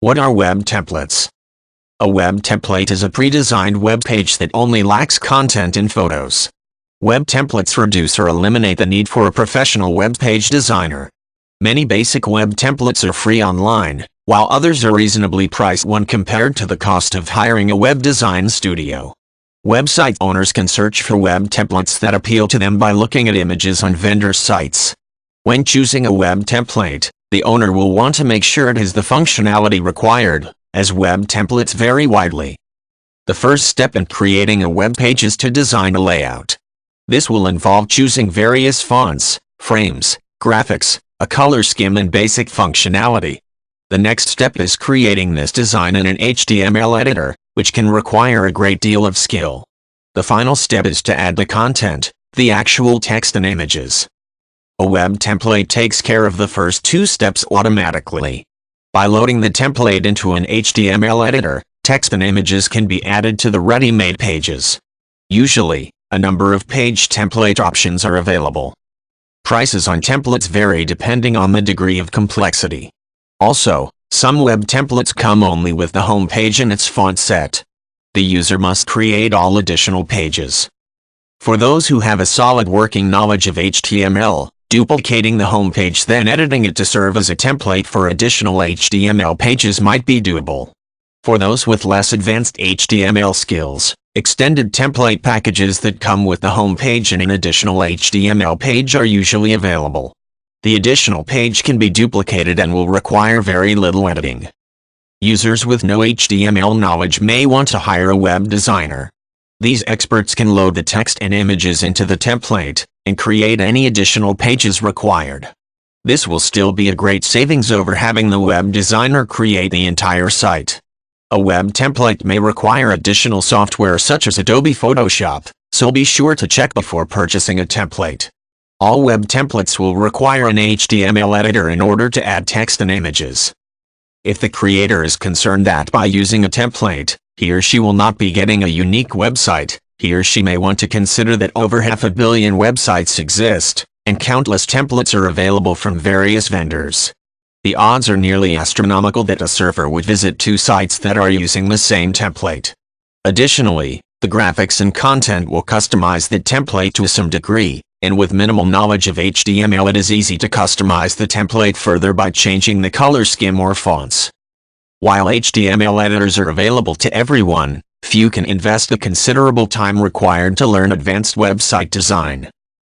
What are web templates? A web template is a pre-designed web page that only lacks content and photos. Web templates reduce or eliminate the need for a professional web page designer. Many basic web templates are free online, while others are reasonably priced when compared to the cost of hiring a web design studio. Website owners can search for web templates that appeal to them by looking at images on vendor sites. When choosing a web template, the owner will want to make sure it has the functionality required, as web templates vary widely. The first step in creating a web page is to design a layout. This will involve choosing various fonts, frames, graphics, a color scheme and basic functionality. The next step is creating this design in an HTML editor, which can require a great deal of skill. The final step is to add the content, the actual text and images. A web template takes care of the first two steps automatically. By loading the template into an HTML editor, text and images can be added to the ready-made pages. Usually, a number of page template options are available. Prices on templates vary depending on the degree of complexity. Also, some web templates come only with the home page and its font set. The user must create all additional pages. For those who have a solid working knowledge of HTML, duplicating the home page then editing it to serve as a template for additional HTML pages might be doable. For those with less advanced HTML skills, extended template packages that come with the home page and an additional HTML page are usually available. The additional page can be duplicated and will require very little editing. Users with no HTML knowledge may want to hire a web designer. These experts can load the text and images into the template and create any additional pages required. This will still be a great savings over having the web designer create the entire site. A web template may require additional software such as Adobe Photoshop, so be sure to check before purchasing a template. All web templates will require an HTML editor in order to add text and images. If the creator is concerned that by using a template, he or she will not be getting a unique website, he or she may want to consider that over 500 million websites exist, and countless templates are available from various vendors. The odds are nearly astronomical that a surfer would visit two sites that are using the same template. Additionally, the graphics and content will customize the template to some degree, and with minimal knowledge of HTML it is easy to customize the template further by changing the color scheme or fonts. While HTML editors are available to everyone, few can invest the considerable time required to learn advanced website design.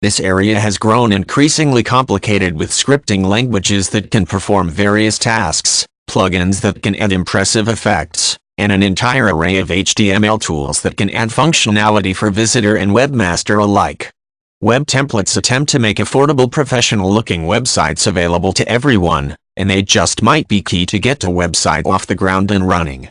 This area has grown increasingly complicated with scripting languages that can perform various tasks, plugins that can add impressive effects, and an entire array of HTML tools that can add functionality for visitor and webmaster alike. Web templates attempt to make affordable professional-looking websites available to everyone, and they just might be key to get a website off the ground and running.